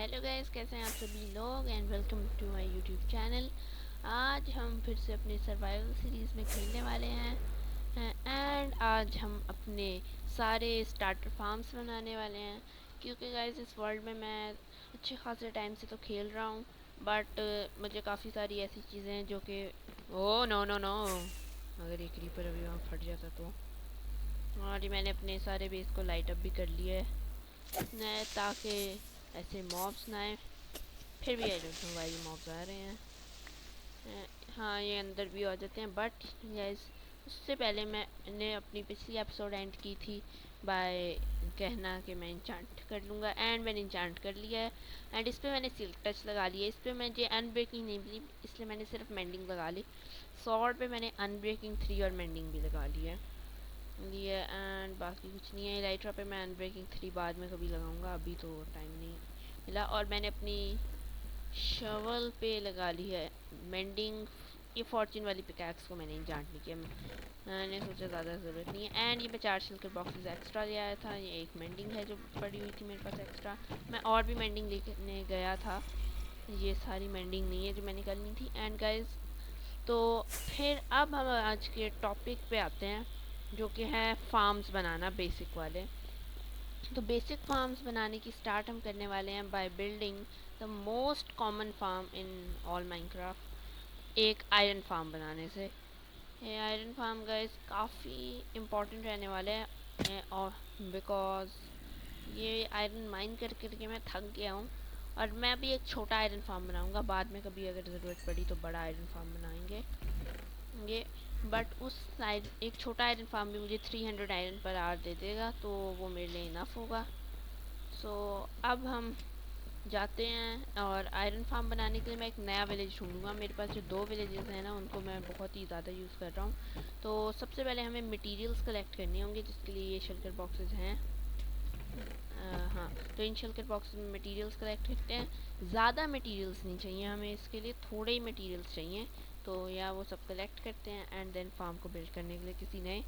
Hello guys, कैसे हैं आप सभी लोग and welcome to my YouTube channel. आज हम फिर से अपने सर्वाइवल सीरीज़ में खेलने वाले हैं एंड आज हम अपने सारे स्टार्टर फार्म्स बनाने वाले हैं, क्योंकि गाइस इस वर्ल्ड में मैं अच्छे खासे टाइम से तो खेल रहा हूँ, बट मुझे काफ़ी सारी ऐसी चीज़ें हैं जो कि ओ नो नो नो, अगर ये क्रीपर अभी वहाँ फट जाता तो। और ये मैंने अपने सारे बेस को लाइट अप भी कर लिया है ताकि ऐसे मॉब्स ना आए। फिर भी I don't know why mobs आ रहे हैं। हाँ, ये अंदर भी आ जाते हैं, बट गाइस उससे पहले मैंने अपनी पिछली एपिसोड एंड की थी बाय कहना कि मैं इंचांट कर लूँगा, एंड मैंने इंचांट कर लिया है। एंड इस पर मैंने सिल्क टच लगा लिया है। इस पर मुझे अनब्रेकिंग नहीं मिली, इसलिए मैंने सिर्फ मेंडिंग लगा ली। सॉर्ड पे मैंने अनब्रेकिंग 3 और मेंडिंग भी लगा लिया एंड बाकी कुछ नहीं है। लाइट्रा पे मैं अनब्रेकिंग 3 बाद में कभी लगाऊंगा, अभी तो टाइम नहीं मिला। और मैंने अपनी शवल पे लगा ली है मेंडिंग। ये फॉर्चून वाली पिकैक्स को मैंने इंचांट नहीं किया, मैंने सोचा ज़्यादा ज़रूरत नहीं है। एंड ये मैं 4 शिल्कर बॉक्सेस एक्स्ट्रा ले आया था। ये एक मेंडिंग है जो पड़ी हुई थी मेरे पास एक्स्ट्रा। मैं और भी मेंडिंग लेने गया था, ये सारी मेंडिंग नहीं है जो मैंने करनी थी। एंड गाइज तो फिर अब हम आज के टॉपिक पे आते हैं, जो कि है फार्म्स बनाना, बेसिक वाले। तो बेसिक फार्म्स बनाने की स्टार्ट हम करने वाले हैं by building the most common farm in all Minecraft, एक आयरन फार्म बनाने से। ये आयरन फार्म गाइस काफ़ी इम्पोर्टेंट रहने वाले हैं और बिकॉज ये आयरन माइन कर करके मैं थक गया हूँ। और मैं अभी एक छोटा आयरन फार्म बनाऊंगा, बाद में कभी अगर ज़रूरत पड़ी तो बड़ा आयरन फार्म बनाएंगे ये। बट उस साइड एक छोटा आयरन फार्म भी मुझे 300 आयरन पर आवर दे देगा, तो वो मेरे लिए इनफ होगा। सो अब हम जाते हैं, और आयरन फार्म बनाने के लिए मैं एक नया विलेज ढूंढूंगा। मेरे पास जो 2 विलेजेस हैं ना, उनको मैं बहुत ही ज़्यादा यूज़ कर रहा हूँ। तो सबसे पहले हमें मटेरियल्स कलेक्ट करने होंगे, जिसके लिए ये शेल्टर बॉक्सेस हैं। हाँ, तो इन शेल्टर बॉक्स में मटेरियल्स कलेक्ट करते हैं। ज़्यादा मटेरियल्स नहीं चाहिए हमें, इसके लिए थोड़े ही मटेरियल्स चाहिए। तो या वो सब कलेक्ट करते हैं एंड देन फार्म को बिल्ड करने के लिए किसी नए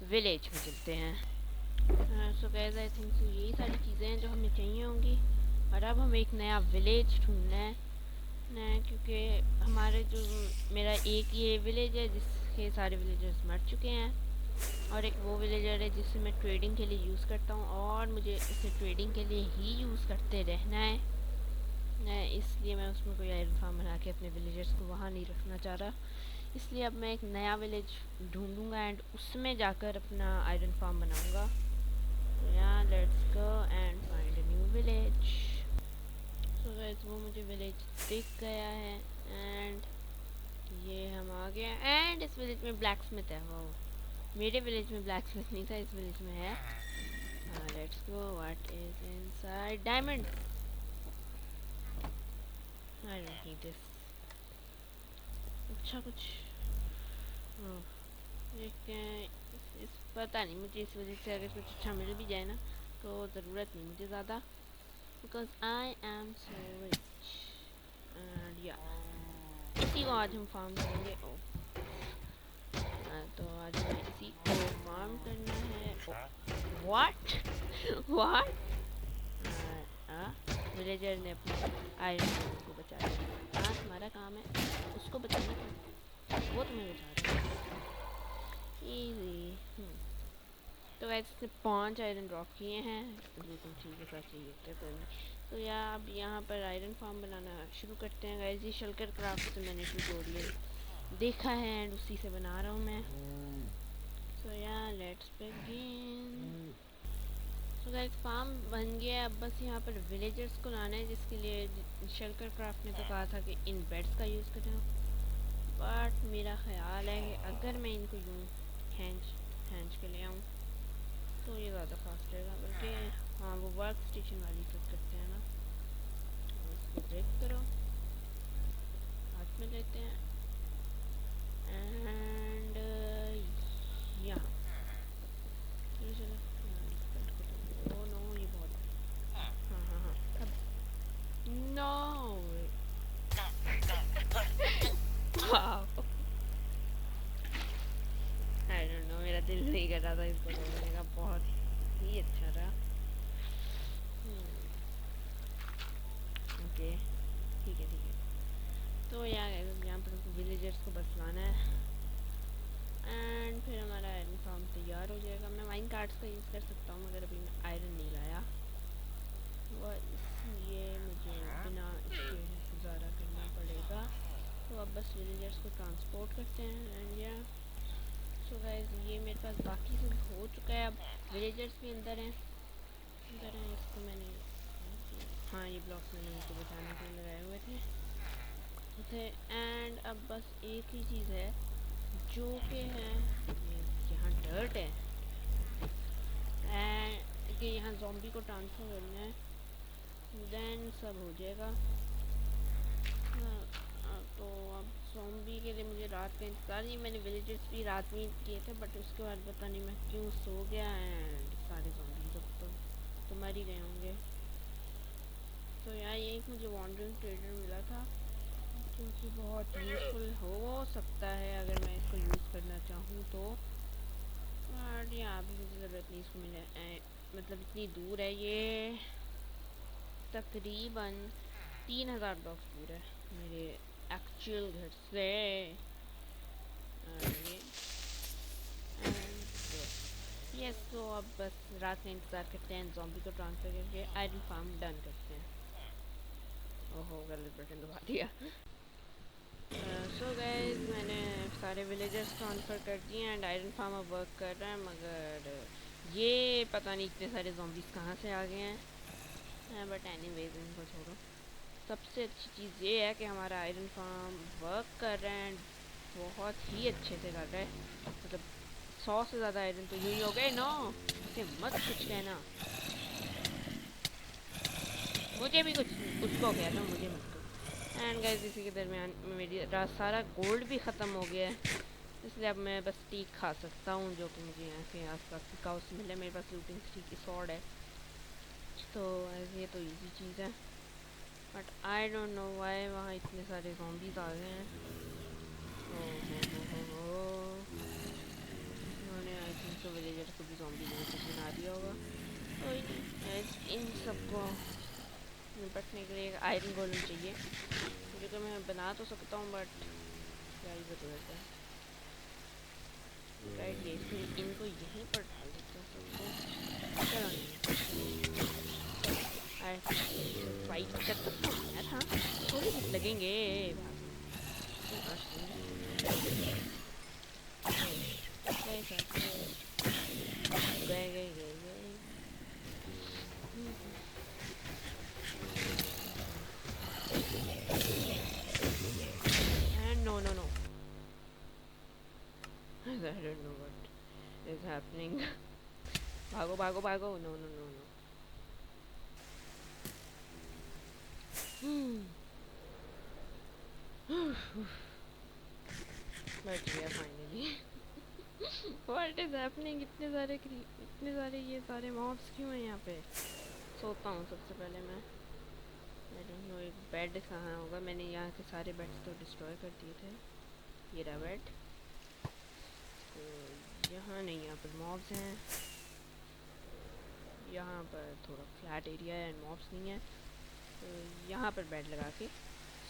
विलेज में चलते हैं। सो गाइस आई थिंक सो यही सारी चीज़ें हैं जो हमें चाहिए होंगी। और अब हम एक नया विलेज ढूंढना है क्योंकि हमारे जो मेरा एक ये विलेज है जिसके सारे विलेजर्स मर चुके हैं, और एक वो विलेजर है जिसे मैं ट्रेडिंग के लिए यूज़ करता हूँ, और मुझे इसे ट्रेडिंग के लिए ही यूज़ करते रहना है। इसलिए मैं उसमें कोई आयरन फार्म बना के अपने विलेजर्स को वहाँ नहीं रखना चाह रहा। इसलिए अब मैं एक नया विलेज ढूंढूंगा एंड उसमें जाकर अपना आयरन फार्म बनाऊंगा। तो यहाँ let's go and find a new village. So guys वो मुझे विलेज दिख गया है एंड ये हम आ गए एंड इस विलेज में ब्लैक स्मिथ है। वो मेरे विलेज में ब्लैक स्मिथ नहीं था, इस विलेज में है। Let's go, what is inside? Diamond. I don't need this. अच्छा कुछ देखते हैं। पता नहीं, मुझे इस वजह से अगर कुछ अच्छा मिल भी जाए ना तो ज़रूरत नहीं मुझे ज़्यादा, because I am so rich. And या इसी को आज हम फार्म करेंगे। ओ तो आज हमें इसी को फार्म करना है। What what? विलेजर ने अपने आयरन को बचा लिया। हाँ, तुम्हारा काम है उसको बचाना, वो तुम्हें बचा रहा है। इजी। तो वैसे इसने 5 आयरन ड्रॉप किए हैं, बिल्कुल ठीक है, साथ चाहिए होता है, कोई नहीं। तो या अब यहाँ पर आयरन फार्म बनाना शुरू करते हैं गाइस। ये शल्कर क्राफ्ट से मैंने ट्यूटोरियल देखा है एंड उसी से बना रहा हूँ मैं। सो या लेट्स बिगिन। तो गाइस फार्म बन गया, अब बस यहाँ पर विलेजर्स को लाना है, जिसके लिए शल्कर क्राफ्ट ने तो कहा था कि इन बेड्स का यूज़ करें। बट मेरा ख्याल है कि अगर मैं इनको यूँ खींच खींच के ले आऊँ तो ये ज़्यादा फास्ट रहेगा। बल्कि हाँ, वो वर्क स्टेशन वाली कट करते हैं ना, तो इसको ब्रेक करो, हाथ में लेते हैं एंड यहाँ चलो चलो ओ नो, ये बहुत हाँ हाँ हाँ अब नो आई डोंट नो, मेरा दिल नहीं कर रहा था इसको तोड़ने का, बहुत ही अच्छा रहा। पहले। ठीक है ठीक है। तो यहाँ पर विलेजर्स को बस लाना है एंड फिर हमारा आयरन फार्म तैयार हो जाएगा। मैं माइन कार्ड्स का यूज़ कर सकता हूँ मगर अभी मैं आयरन नहीं लाया, वह इसलिए मुझे बिना इसके गुजारा करना पड़ेगा। तो अब बस विलेजर्स को ट्रांसपोर्ट करते हैं एंड या सो गाइस ये मेरे पास बाकी सब हो चुका है। अब विलेजर्स भी अंदर हैं इसको मैंने, हाँ ये ब्लॉक्स मैंने उनको बचाने के लिए लगाए हुए थे एंड अब बस एक ही चीज़ है जो कि है यहाँ डर्ट है एंड कि यहाँ ज़ॉम्बी को ट्रांसफ़र करना है, देन सब हो जाएगा। तो अब ज़ॉम्बी के लिए मुझे रात का इंतज़ार नहीं, मैंने विलेजर्स भी रात में किए थे बट उसके बाद पता नहीं मैं क्यों सो गया एंड सारे ज़ॉम्बी तो मर ही गए होंगे। तो यहाँ ये एक मुझे वॉन्डरिंग ट्रेडर मिला था क्योंकि बहुत यूज़फुल हो सकता है अगर मैं इसको यूज़ करना चाहूँ तो। और यहाँ भी मुझे ज़रूरत नहीं इसको मिले, मतलब इतनी दूर है ये, तकरीबन 3000 ब्लॉक्स दूर है मेरे एक्चुअल घर से। ये तो अब बस रात का इंतज़ार करते हैं, ज़ॉम्बी को ट्रांसफ़र करके आयरन फार्म डन करते हैं। ओहो गलत बटन दबा दिया। सो गाइस मैंने सारे विलेजर्स ट्रांसफ़र कर दिए एंड आयरन फार्म अब वर्क कर रहा है मगर ये पता नहीं इतने सारे ज़ॉम्बीज़ कहाँ से आ गए हैं, बट एनीवेज इनको छोड़ो। सबसे अच्छी चीज़ ये है कि हमारा आयरन फार्म वर्क कर रहा है एंड बहुत ही अच्छे से कर रहा है, मतलब 100 से ज़्यादा आयरन तो यूँ ही हो गए। नो इसे मत कुछ कहना, मुझे भी कुछ उसको कहना, मुझे मत दो। एंड गाइस इसी के दरमियान मेरी सारा गोल्ड भी ख़त्म हो गया है, इसलिए अब मैं बस स्टीक खा सकता हूँ जो कि मुझे यहाँ के आसपास की काउ से मिले। मेरे पास लूटिंग स्टीक की सॉर्ड है तो ये तो इजी चीज़ है, but I don't know why वहाँ इतने सारे ज़ॉम्बीज़ आ गए हैं। उन्होंने आई थिंक तो विलेजर को भी ज़ॉम्बी जैसे बना दिया होगा। कोई नहीं, इन सबको निपटने के लिए एक आयरन गोलम चाहिए जो कि मैं बना तो सकता हूँ बट क्या ही ज़रूरत है। राइट ये फिर इनको यहीं पर डाल देते हैं सबको। चलो नहीं फाइट कर सकता हूँ यार, हाँ थोड़े हिट लगेंगे। गए गए गए गए। And no. I don't know what is happening. भागो. No. बच गया फाइनली। What is happening? इतने सारे ये सारे मॉब्स क्यों हैं यहाँ पे? सोता हूँ सबसे पहले मैं। I don't know एक बेड कहाँ होगा, मैंने यहाँ के सारे बेड्स तो डिस्ट्रॉय कर दिए थे। ये रहा बेड, तो यहाँ नहीं, यहाँ पर मॉब्स हैं। यहाँ पर थोड़ा फ्लैट एरिया है एंड मॉब्स नहीं है, तो यहाँ पर बेड लगा के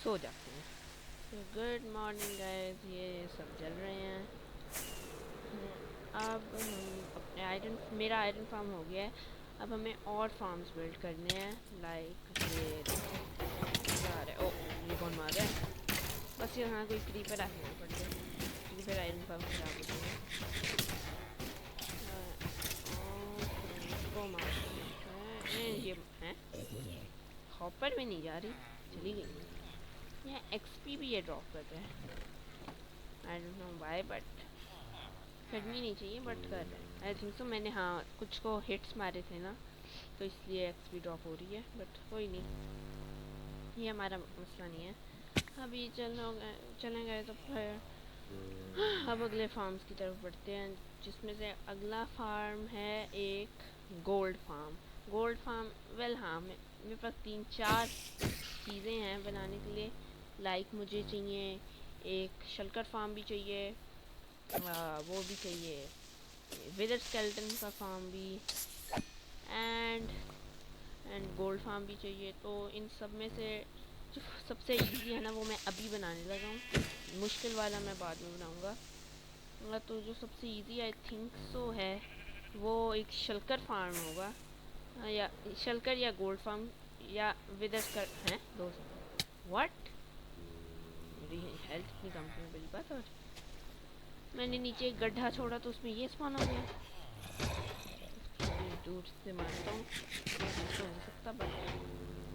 सो जाते हैं। तो गुड मॉर्निंग गाइस, ये सब जल रहे हैं। अब हम अपने मेरा आयरन फार्म हो गया है, अब हमें और फार्म्स बिल्ड करने हैं लाइक ये जा रहा है। ओ ये कौन मार रहा है? बस यहाँ कोई क्रीपर आ गया पड़ गया, क्रीपर आयरन फार्म खराब हो गया। ये है हॉपर में नहीं जा रही, चली गई। यहाँ एक्सपी भी ये ड्रॉप कर रहा है, आई डोंट नो व्हाई बट करनी नहीं चाहिए बट कर रहे हैं। आई थिंक सो मैंने हाँ कुछ को हिट्स मारे थे ना, तो इसलिए एक्सपी ड्रॉप हो रही है, बट कोई नहीं, ये हमारा मसला नहीं है। अभी चलेंगे तो फिर अब अगले फार्म्स की तरफ बढ़ते हैं, जिसमें से अगला फार्म है एक गोल्ड फार्म। वेल हाँ मेरे पास 3-4 चीज़ें हैं बनाने के लिए, लाइक मुझे चाहिए एक शल्कर फार्म भी चाहिए, वो भी चाहिए विदर स्केलेटन का फार्म भी, एंड गोल्ड फार्म भी चाहिए। तो इन सब में से जो सबसे इजी है ना वो मैं अभी बनाने लगा हूँ, मुश्किल वाला मैं बाद में बनाऊँगा। तो जो सबसे इजी आई थिंक सो है वो एक शलकर फार्म होगा, या शलकर या गोल्ड फार्म या विदर्स कर हैं दोस्त। व्हाट, मेरी हेल्थ इतनी कम क्यों पहली बात। और मैंने नीचे एक गड्ढा छोड़ा तो उसमें ये स्पॉन हो गया। दूर से मारता हूँ, तो हो सकता बट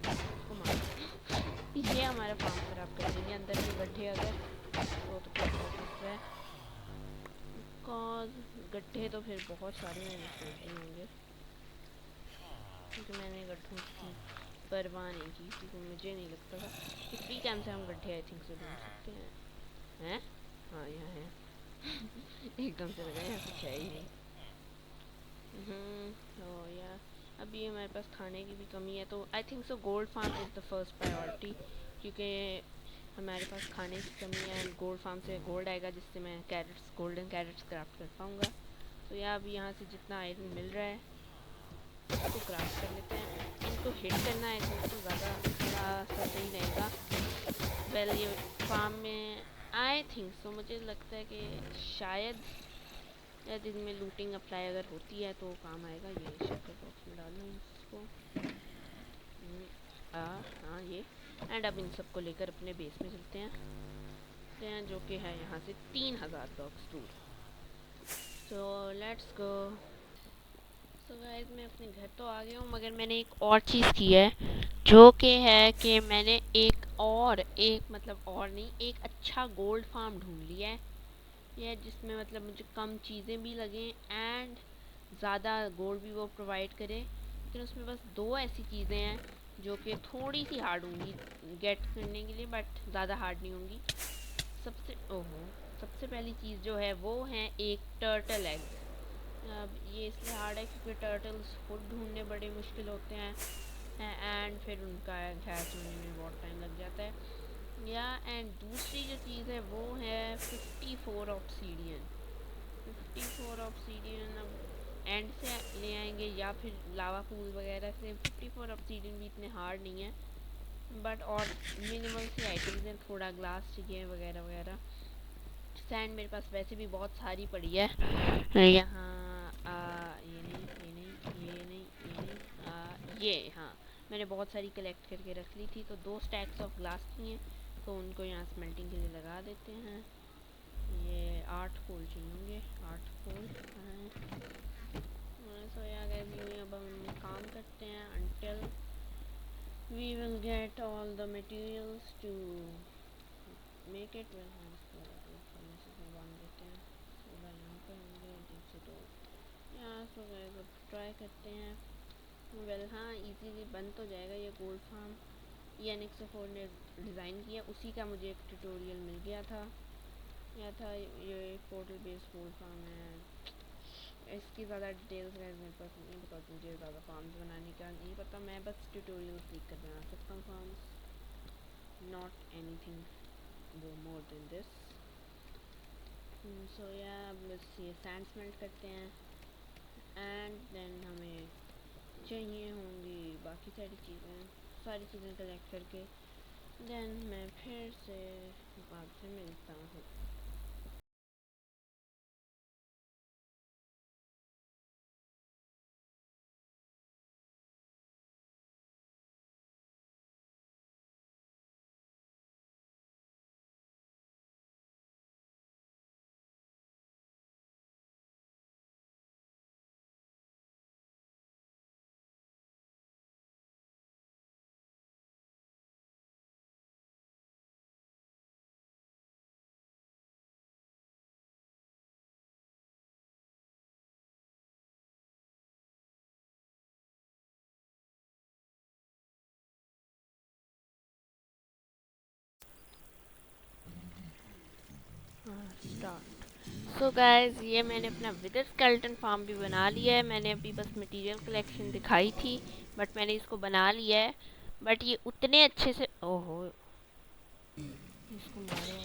उसको मार। ये हमारा फार्म खराब कर देंगे अंदर के गड्ढे अगर, तो क्या प्रोसेस है। कॉज गड्ढे तो फिर बहुत सारे मैंने सोच दिए होंगे, क्योंकि मैंने गड्ढों की परवाह नहीं की, क्योंकि मुझे नहीं लगता था कि फ्री कैम से हम गड्ढे आई थिंक से ढूंढ सकते हैं। हाँ यहाँ है। एकदम से लगा यहाँ कुछ है ही नहीं। तो यार अभी हमारे पास खाने की भी कमी है, तो I think so gold farm is the first priority, क्योंकि हमारे पास खाने की कमी है एंड गोल्ड फार्म से गोल्ड आएगा जिससे मैं कैरेट्स, गोल्डन कैरेट्स क्राफ्ट कर पाऊँगा। तो यार अभी यहाँ से जितना आयरन मिल रहा है उसको क्राफ्ट कर लेते हैं। इनको हिट करना है तो ज़्यादा थोड़ा सा सही रहेगा। वेल ये फार्म में आई थिंक सो मुझे लगता है कि शायद या दिन में लूटिंग अप्लाई अगर होती है तो काम आएगा। ये शटर बॉक्स में डाल दूँ इसको। हाँ ये एंड अब इन सबको लेकर अपने बेस में चलते हैं, जो कि है यहाँ से 3000 ब्लॉक्स दूर। So let's go. So guys मैं अपने घर तो आ गया हूँ, मगर मैंने एक और चीज़ की है, जो कि है कि मैंने एक मतलब और नहीं, एक अच्छा गोल्ड फार्म ढूंढ लिया है, यह जिसमें मतलब मुझे कम चीज़ें भी लगें एंड ज़्यादा गोल्ड भी वो प्रोवाइड करे। लेकिन उसमें बस 2 ऐसी चीज़ें हैं जो कि थोड़ी सी हार्ड होंगी गेट करने के लिए, बट ज़्यादा हार्ड नहीं होंगी। सबसे पहली चीज़ जो है वो है एक टर्टल एग। अब ये इसलिए हार्ड है क्योंकि टर्टल्स फूड ढूंढने बड़े मुश्किल होते हैं एंड फिर उनका हैच होने में बहुत टाइम लग जाता है। या एंड दूसरी जो चीज़ है वो है 54 ऑब्सीडियन। 54 ऑब्सीडियन अब एंड से ले आएंगे या फिर लावा पूल वगैरह से। 54 ऑब्सीडियन भी इतने हार्ड नहीं है, बट और मिनिमल सी आइटम्स हैं, थोड़ा ग्लास चाहिए वगैरह वगैरह। सैंड मेरे पास वैसे भी बहुत सारी पड़ी है यहाँ। ये नहीं ये नहीं ये नहीं ये नहीं ये हाँ, मैंने बहुत सारी कलेक्ट करके रख ली थी। तो 2 स्टैक्स ऑफ ग्लास चाहिए, तो उनको यहाँ स्मेल्टिंग के लिए लगा देते हैं। ये 8 कोल चाहिए होंगे, 8 कोल। सो यार अब हम काम करते हैं until we will get all the materials to make it। well हम इसको फर्नेसेस में बांध देते हैं, सोलर यहाँ पर होंगे, ठीक से तो यहाँ। सो गाइस अब ट्राई करते हैं। वेल हाँ इजीली बन तो जाएगा ये गोल्ड फार्म। ये NX4 ने डिज़ाइन किया, उसी का मुझे एक ट्यूटोरियल मिल गया था। यह था ये पोर्टल बेस्ड गोल्ड फार्म है। इसकी ज़्यादा डिटेल्स गाइस मेरे पास नहीं, बिकॉज मुझे ज़्यादा फार्म्स बनाने का नहीं पता। मैं बस ट्यूटोरियल्स देख कर बना सकता हूँ forms, not anything more than this. So yeah अब बस ये सैंड स्मेल्ट करते हैं एंड देन हमें चाहिए होंगी बाकी सारी चीज़ें कलेक्ट करके देन मैं फिर से आपसे मिलता हूँ। स्टार्ट। सो गाइस ये मैंने अपना विदर स्केलेटन फार्म भी बना लिया है। मैंने अभी बस मटेरियल कलेक्शन दिखाई थी, बट मैंने इसको बना लिया है। बट ये उतने अच्छे से ओहो इसको मारो,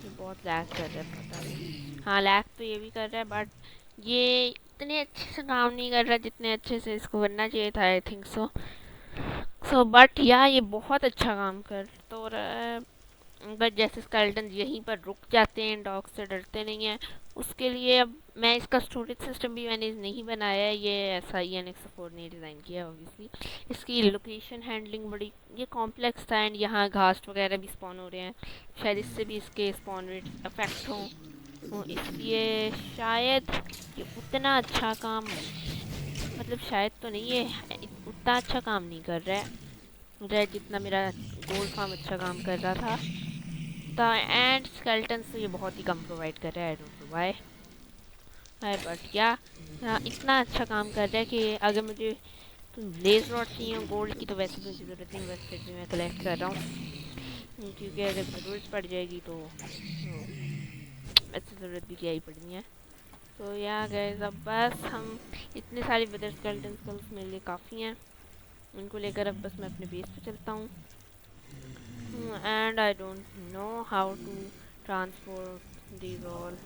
ये बहुत लैग कर रहा है पता नहीं। हाँ लैग तो ये भी कर रहा है, बट ये इतने अच्छे से काम नहीं कर रहा जितने अच्छे से इसको करना चाहिए था आई थिंक सो। सो बट या ये बहुत अच्छा काम कर तो रहा है। बट जैसे स्केलेटन यहीं पर रुक जाते हैं, डॉग से डरते नहीं हैं, उसके लिए अब मैं इसका स्टोरेज सिस्टम भी मैंने नहीं बनाया है, ये ऐसा ही NX4 ने डिज़ाइन किया है ऑब्वियसली। इसकी लोकेशन हैंडलिंग बड़ी ये कॉम्प्लेक्स था, एंड यहाँ घास वगैरह भी स्पॉन हो रहे हैं, शायद इससे भी इसके स्पॉन रेट अफेक्ट हों, इसलिए शायद ये उतना अच्छा काम, मतलब शायद तो नहीं, ये उतना अच्छा काम नहीं कर रहा है जितना मेरा गोल्ड फार्म अच्छा काम कर रहा था। द एंड स्केल्टन से ये बहुत ही कम प्रोवाइड कर रहा है, आई डोंट नो व्हाई है, बट या इतना अच्छा काम कर रहा है कि अगर मुझे ब्लेज रॉड चाहिए गोल्ड की तो वैसे भी मुझे ज़रूरत नहीं, वैसे भी मैं कलेक्ट कर रहा हूँ, क्योंकि अगर ज़रूरत पड़ जाएगी तो वैसे ज़रूरत भी क्या ही पड़नी है। तो या गैस अब बस हम इतने सारे वेदर स्केल्टन स्कल्स मेरे लिए काफ़ी हैं, उनको लेकर अब बस मैं अपने बेस पे चलता हूँ। And I don't know how to transport these all,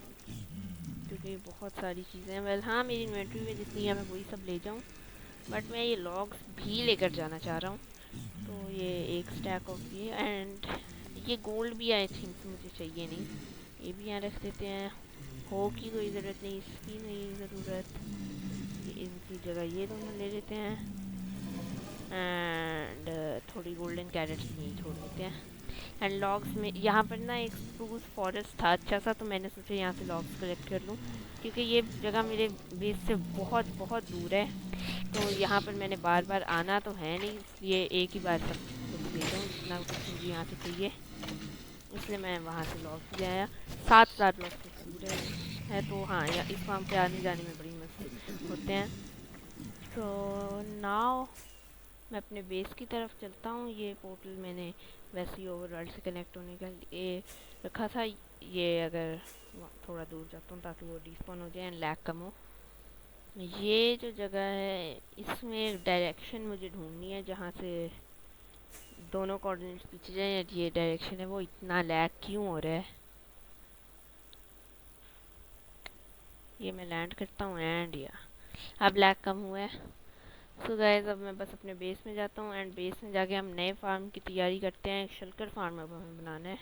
क्योंकि बहुत सारी चीज़ें हैं। वेल हाँ, मेरी इन्वेंट्री में जितनी है मैं वही सब ले जाऊँ, बट मैं ये लॉग्स भी लेकर जाना चाह रहा हूँ। तो ये एक स्टैक ऑफ ये, एंड ये गोल्ड भी आई थिंक मुझे चाहिए नहीं, ये भी यहाँ रख देते हैं, हो की कोई ज़रूरत नहीं, इसकी नहीं ज़रूरत, ये इनकी जगह ये दोनों ले लेते हैं, एंड थोड़ी गोल्डन कैरेट्स भी छोड़ देते हैं। एंड लॉग्स में यहाँ पर ना एक स्प्रूस फॉरेस्ट था अच्छा सा, तो मैंने सोचा यहाँ से लॉग्स कलेक्ट कर लूँ, क्योंकि ये जगह मेरे बेस से बहुत बहुत दूर है, तो यहाँ पर मैंने बार बार आना तो है नहीं, इसलिए एक ही बार सब कुछ ले जाऊँ जितना कुछ मुझे यहाँ से चाहिए, इसलिए मैं वहाँ से लॉग्स ले आया। 7,000 लॉग्स से दूर है तो हाँ, या इस फार्म पे आने जाने में बड़ी मस्त होते हैं। तो नाउ मैं अपने बेस की तरफ चलता हूँ। ये पोर्टल मैंने वैसे ही ओवरवर्ल्ड से कनेक्ट होने का लिए रखा था, ये अगर थोड़ा दूर जाता हूँ ताकि वो डिस्पॉन हो जाए एंड लैग कम हो। ये जो जगह है इसमें एक डायरेक्शन मुझे ढूंढनी है जहाँ से दोनों कोऑर्डिनेट्स पीछे जाए, ये डायरेक्शन है, वो इतना लैग क्यों हो रहा है। ये मैं लैंड करता हूँ एंड या अब लैग कम हुआ है। सो गाइस अब मैं बस अपने बेस में जाता हूँ, एंड बेस में जाके हम नए फार्म की तैयारी करते हैं, शल्कर फार्म अब हमें बनाना है,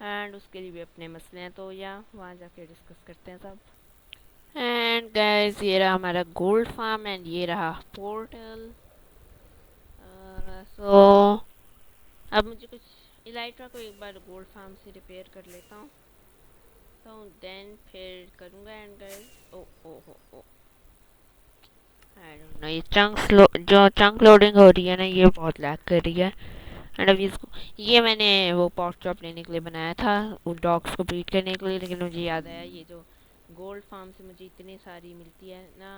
एंड उसके लिए भी अपने मसले हैं, तो या वहाँ जाके डिस्कस करते हैं सब। एंड गाइस ये रहा हमारा गोल्ड फार्म, एंड ये रहा पोर्टल। सो अब मुझे कुछ इलाइट्रा को एक बार गोल्ड फार्म से रिपेयर कर लेता हूँ, तो देन फिर करूँगा। एंड गाइस ओ ओ हो आई डोंट नो, ये जो चंक लोडिंग हो रही है ना, ये बहुत लैग कर रही है। एंड अभी इसको ये मैंने वो पॉट चॉप लेने के लिए बनाया था, वो डॉग्स को ब्रीड करने के लिए, लेकिन मुझे याद आया ये जो गोल्ड फार्म से मुझे इतनी सारी मिलती है ना,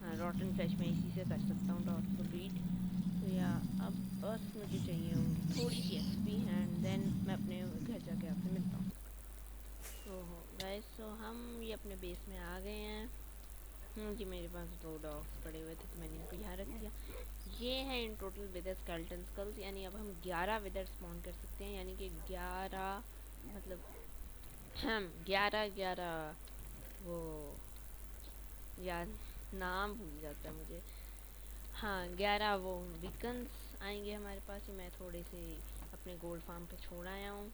हाँ रॉटन फ्लैश मैं इसी से कर सकता हूँ डॉग्स को ब्रीड। तो या अब बस मुझे चाहिए होंगी थोड़ी सी एक्सपी, एंड देन मैं अपने घर जाके आपसे मिलता हूँ। तो गाइस तो हम ये अपने बेस में आ गए हैं। जी मेरे पास 2 डॉग्स पड़े हुए थे तो मैंने इनको यहाँ रख दिया। ये है इन टोटल विदर स्केलेटन स्कल्स, यानी अब हम 11 विदर स्पॉन कर सकते हैं, यानी कि 11 मतलब हम 11 वो यार नाम भूल जाता है मुझे, हाँ 11 वो बीकन्स आएंगे हमारे पास, ही मैं थोड़े से अपने गोल्ड फार्म पे छोड़ आया हूँ।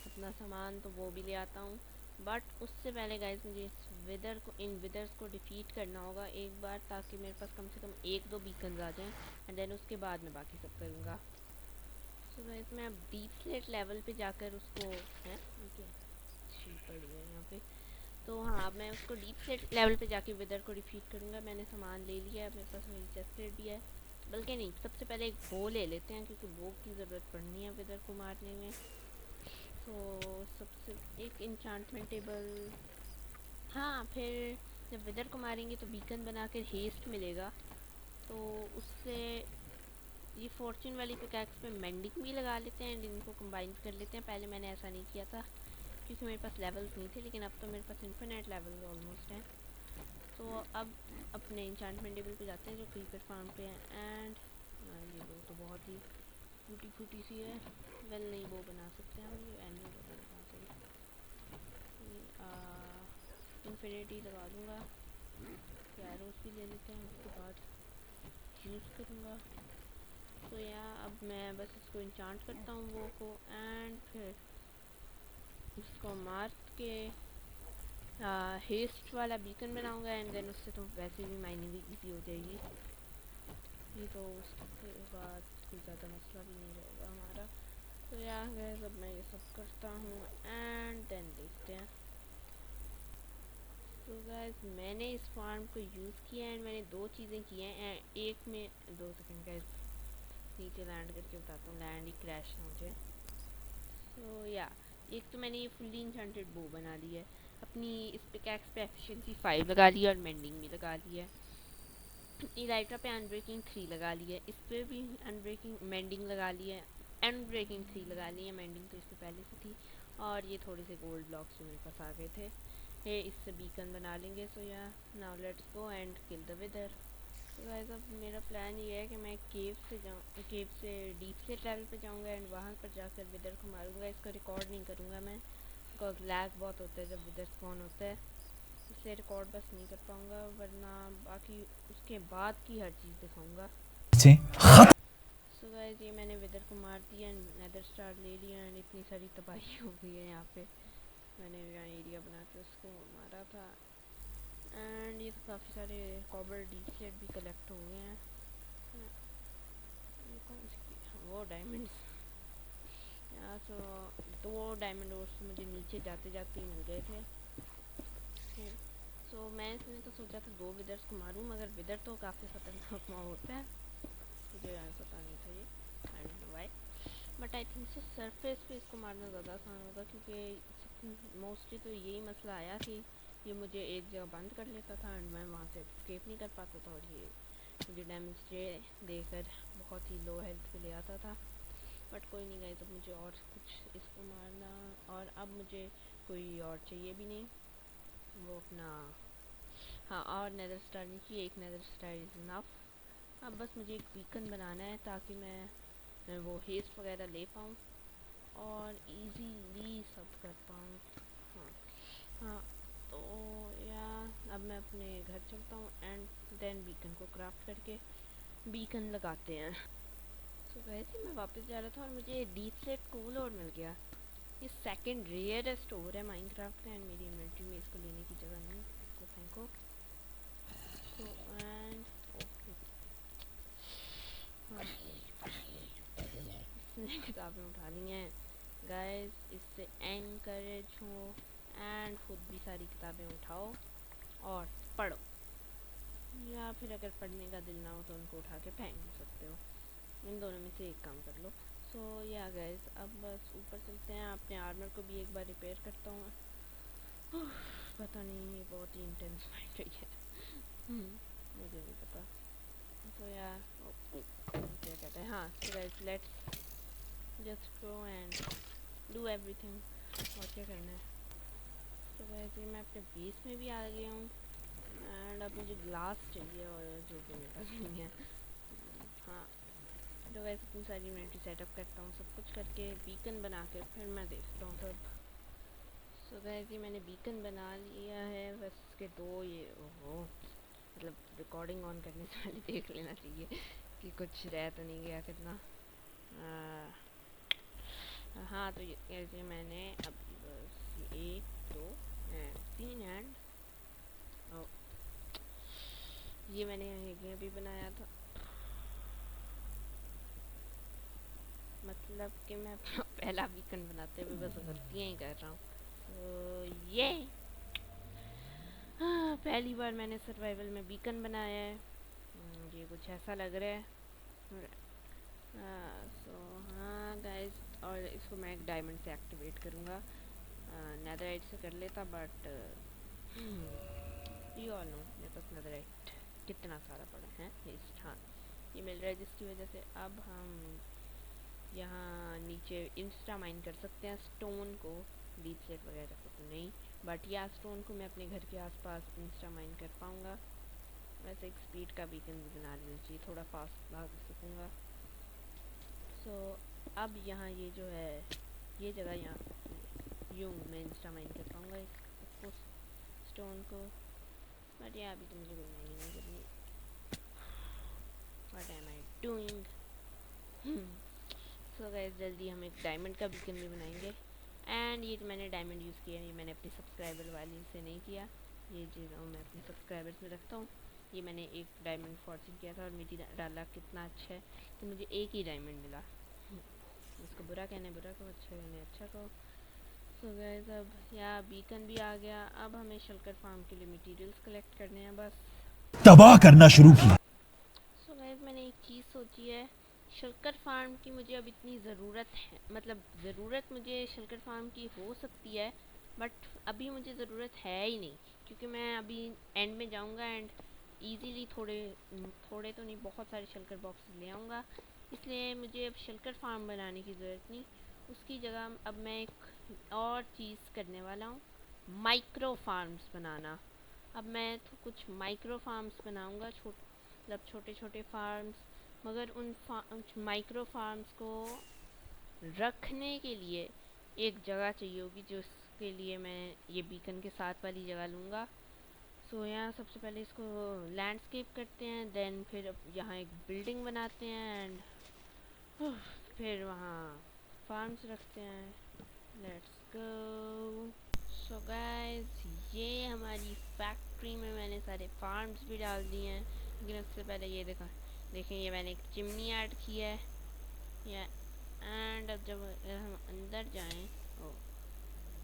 अपना सामान तो वो भी ले आता हूँ, बट उससे पहले गाइस मुझे इस विदर को इन विदर्स को डिफीट करना होगा एक बार, ताकि मेरे पास कम से कम 1-2 बीकन्स आ जाएं, एंड देन उसके बाद मैं बाकी सब करूँगा। तो गाइस मैं अब डीप स्लेट लेवल पे जाकर उसको है पड़ी है यहाँ पे, तो हाँ मैं उसको डीप स्लेट लेवल पे जाके विदर को डिफीट करूँगा। मैंने सामान ले लिया है, मेरे पास मेरी चेस्ट प्लेट भी है, बल्कि नहीं सबसे पहले एक बो ले लेते हैं, क्योंकि बो की ज़रूरत पड़नी है विदर को मारने में। तो सबसे एक इंचांटमेंट टेबल, हाँ फिर जब विदर को मारेंगे तो बीकन बना कर हेस्ट मिलेगा, तो उससे ये फॉर्चून वाली पिकैक्स पे मेंडिंग भी लगा लेते हैं एंड इनको कंबाइन कर लेते हैं। पहले मैंने ऐसा नहीं किया था क्योंकि मेरे पास लेवल्स नहीं थे, लेकिन अब तो मेरे पास इन्फिनिट लेवल्स ऑलमोस्ट हैं। तो अब अपने इंचांटमेंट टेबल पे जाते हैं जो क्रीपर फार्म पे है, एंड ये वो तो बहुत ही टूटी फूटी सी है, वेल नहीं वो बना सकते हैं हम, ये एनिमल बना सकते इन्फिनिटी लगा दूँगा, कैरोस भी ले लेते हैं उसके बाद। यूज़ करूँगा। तो यहाँ अब मैं बस इसको इंचांट करता हूँ वो को, एंड फिर उसको मार के हेस्ट वाला बीकन बनाऊँगा, एंड देन उससे तो वैसे भी माइनिंग इजी हो जाएगी। ये तो उसके बाद कोई ज़्यादा मसला भी नहीं रहेगा हमारा। तो यहाँ गए अब मैं ये सब करता हूँ एंड देन देखते हैं। तो गाइस मैंने इस फार्म को यूज़ किया एंड मैंने दो चीज़ें की हैं। एक में 2 सेकंड गाइस, नीचे लैंड करके बताता हूँ, लैंड ही क्रैश ना हो जाए। तो या एक तो मैंने ये फुल्ली इंचेंटेड बो बना ली है अपनी, इस पिकैक्स पे एफिशिएंसी 5 लगा ली है और मेंडिंग भी लगा ली है। इलाइट्रा पे अनब्रेकिंग 3 लगा ली है, इस पर भी अनब्रेकिंग मेंडिंग लगा ली है, अनब्रेकिंग 3 लगा ली है, मेंडिंग तो इससे पहले से थी। और ये थोड़े से गोल्ड ब्लॉक्स जो मेरे पास आ गए थे, ये इससे बीकन बना लेंगे। So yeah now let's go and kill the weather. तो गाइस अब मेरा प्लान ये है कि मैं केव से जाऊँ, केव से डीप से लेवल पे जाऊँगा एंड वहाँ पर जाकर विदर को मारूंगा। इसको रिकॉर्ड नहीं करूँगा मैं, बिकॉज लैग बहुत होता है जब विदर स्पॉन होता है, इसलिए रिकॉर्ड बस नहीं कर पाऊँगा, वरना बाकी उसके बाद की हर चीज़ दिखाऊँगा। सो गाइस ये मैंने विदर को मार दिया, नेदर स्टार ले लिया एंड इतनी सारी तबाही हो गई है यहाँ पे। मैंने यहाँ एरिया बना के उसको मारा था एंड ये तो काफ़ी सारे कॉबर डीप स्लेट भी कलेक्ट हो गए हैं। ये कौन सी, वो डायमंड्स, यहाँ तो 2 डायमंड ओर्स मुझे नीचे जाते जाते ही मिल गए थे। सो मैं इसमें तो सोचा था 2 विदर्स को मारूं, मगर विदर तो काफ़ी खतरनाक मॉब होता है, मुझे पता नहीं था ये, आई don't know why. But I think से सरफेस पे इसको मारना ज़्यादा आसान होगा, क्योंकि मोस्टली तो यही मसला आया कि ये मुझे एक जगह बंद कर लेता था एंड मैं वहाँ से एस्केप नहीं कर पाता था, और ये मुझे डैमेज देकर बहुत ही लो हेल्थ पे ले आता था। बट कोई नहीं गई, तो मुझे और कुछ इसको मारना, और अब मुझे कोई और चाहिए भी नहीं, वो अपना, हाँ, और नेदर स्टार नहीं चाहिए, एक नेदर स्टार इज़ इनफ। अब बस मुझे एक बीकन बनाना है ताकि मैं वो हेस्ट वगैरह ले पाऊँ और इजीली सब कर पाऊँ। हाँ हाँ, तो या अब मैं अपने घर चलता हूँ एंड देन बीकन को क्राफ्ट करके बीकन लगाते हैं। तो वैसे मैं वापस जा रहा था और मुझे डीप सेट कोल और मिल गया। ये सेकंड रेयरेस्ट स्टोर है माइनक्राफ्ट का एंड मेरी इन्वेंटरी में इसको लेने की जगह नहीं है, इसको फेंको। तो एंड ओके, हाँ, इसने किताबें उठानी हैं गाइस, इससे एनकरेज हो एंड खुद भी सारी किताबें उठाओ और पढ़ो, या फिर अगर पढ़ने का दिल ना हो तो उनको उठा के फेंक भी सकते हो, इन दोनों में से एक काम कर लो। सो या गाइस अब बस ऊपर चलते हैं, अपने आर्मर को भी एक बार रिपेयर करता हूँ। पता नहीं, ये बहुत ही इंटेंस फाइट रही है। मुझे नहीं पता। तो या क्या कहते हैं, हाँ, so guys let's just go and do everything. और क्या करना है। तो वैसे मैं अपने बेस में भी आ गया हूँ एंड अब मुझे ग्लास चाहिए, और जो कि मेरे पास नहीं है। हाँ, तो वैसे इतनी सारी इन्वेंटरी सेटअप करता हूँ, सब कुछ करके बीकन बना के फिर मैं देखता हूँ सब। सो गाइस ये मैंने बीकन बना लिया है, बस इसके 2 ये, ओहो, मतलब रिकॉर्डिंग ऑन करने से पहले देख लेना चाहिए कि कुछ रह तो नहीं गया करना। हाँ, तो ये मैंने अभी बस 1 2 3 एंड ये मैंने ये भी बनाया था, मतलब कि मैं अपना पहला बीकन बनाते हुए बस गलतियाँ ही कर रहा हूँ। तो ये हाँ, पहली बार मैंने सर्वाइवल में बीकन बनाया है, ये कुछ ऐसा लग रहा है। सो हाँ गाइस, और इसको मैं एक डायमंड से एक्टिवेट करूँगा, नेदरराइट से कर लेता, बट यू ऑल नो मेरे पास नेदरराइट कितना सारा पड़ा है वेस्ट। हाँ, ये मिल रहा है, जिसकी वजह से अब हम यहाँ नीचे इंस्टा माइन कर सकते हैं स्टोन को, डीप सेट वगैरह को तो नहीं, बट या स्टोन को मैं अपने घर के आसपास इंस्टा माइन कर पाऊँगा। वैसे एक स्पीड का बीकन भी बना लेना चाहिए, थोड़ा फास्ट भाग सकूँगा। सो अब यहाँ ये जो है, ये जगह यहाँ यूँ मैं इंस्टा माइन कर पाऊँगा इसको, स्टोन को, बट यहाँ अभी तो मुझे कोई माइनिंग नहीं करनी, बट गाइस जल्दी हम एक डायमंड का बीकन भी बनाएंगे। एंड ये मैंने डायमंड यूज़ किया है, ये मैंने अपने सब्सक्राइबर वाले से नहीं किया, ये चीज़ मैं अपने सब्सक्राइबर्स में रखता हूँ। ये मैंने एक डायमंड फॉर्चून किया था और मेरी डाला कितना अच्छा है कि मुझे एक ही डायमंड मिला। इसको बुरा कहने बुरा कहो, अच्छा कहने अच्छा कहो। सो गाइस अब यहाँ बीकन भी आ गया। अब हमें शलकर फार्म के लिए मटेरियल्स कलेक्ट करने हैं बस। तबाह करना शुरू किया। सो गाइस मैंने एक चीज़ सोची है, शलकर फार्म की मुझे अब इतनी ज़रूरत है, मतलब ज़रूरत मुझे शलकर फार्म की हो सकती है, बट अभी मुझे ज़रूरत है ही नहीं, क्योंकि मैं अभी एंड में जाऊंगा एंड इजीली थोड़े थोड़े तो नहीं बहुत सारे शलकर बॉक्स ले आऊँगा। इसलिए मुझे अब शलकर फार्म बनाने की ज़रूरत नहीं, उसकी जगह अब मैं एक और चीज़ करने वाला हूँ, माइक्रो फार्म्स बनाना। अब मैं तो कुछ माइक्रो फार्म्स बनाऊँगा, मतलब छोटे छोटे फार्म्स, मगर उन माइक्रो फार्म्स को रखने के लिए एक जगह चाहिए होगी, जिसके लिए मैं ये बीकन के साथ वाली जगह लूँगा। सो यहाँ सबसे पहले इसको लैंडस्केप करते हैं, देन फिर यहाँ एक बिल्डिंग बनाते हैं एंड फिर वहाँ फार्म्स रखते हैं। Let's go. सो गाइस ये हमारी फैक्ट्री में मैंने सारे फार्म्स भी डाल दिए हैं, लेकिन उससे पहले ये देखें ये मैंने एक चिमनी ऐड की है या। एंड अब जब हम अंदर जाएं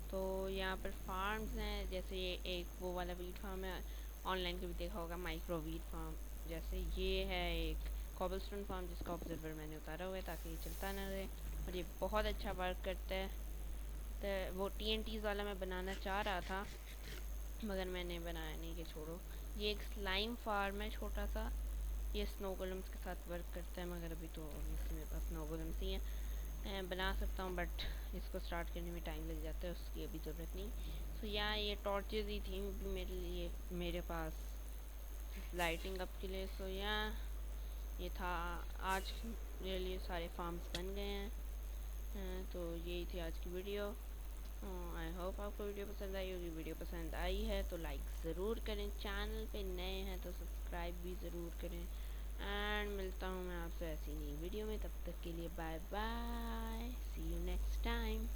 तो यहाँ पर फार्म्स हैं, जैसे ये एक वो वाला वीट फार्म है, ऑनलाइन कभी देखा होगा माइक्रो वीट फार्म। जैसे ये है एक कॉबलस्टोन फार्म जिसका ऑब्जर्वर मैंने उतारा हुआ है ताकि ये चलता ना रहे, और ये बहुत अच्छा वर्क करता है। तो वो TNTs वाला मैं बनाना चाह रहा था मगर मैंने बनाया नहीं, कि छोड़ो। ये एक स्लाइम फार्म है छोटा सा, ये स्नो गोलम्स के साथ वर्क करता है, मगर अभी तो ऑब्वियसली मेरे पास स्नो गोलम्स ही हैं। बना सकता हूँ बट इसको स्टार्ट करने में टाइम लग जाता है, उसकी अभी ज़रूरत नहीं। तो यहाँ ये टॉर्चेज ही थी मेरे लिए, मेरे पास लाइटिंग अप के लिए। सो यहाँ ये था, आज मेरे लिए सारे फार्म्स बन गए हैं। तो यही थी आज की वीडियो। आई होप आपको वीडियो पसंद आई होगी। वीडियो पसंद आई है तो लाइक ज़रूर करें, चैनल पे नए हैं तो सब्सक्राइब भी ज़रूर करें। एंड मिलता हूँ मैं आपसे ऐसी नई वीडियो में, तब तक के लिए bye bye, see you next time.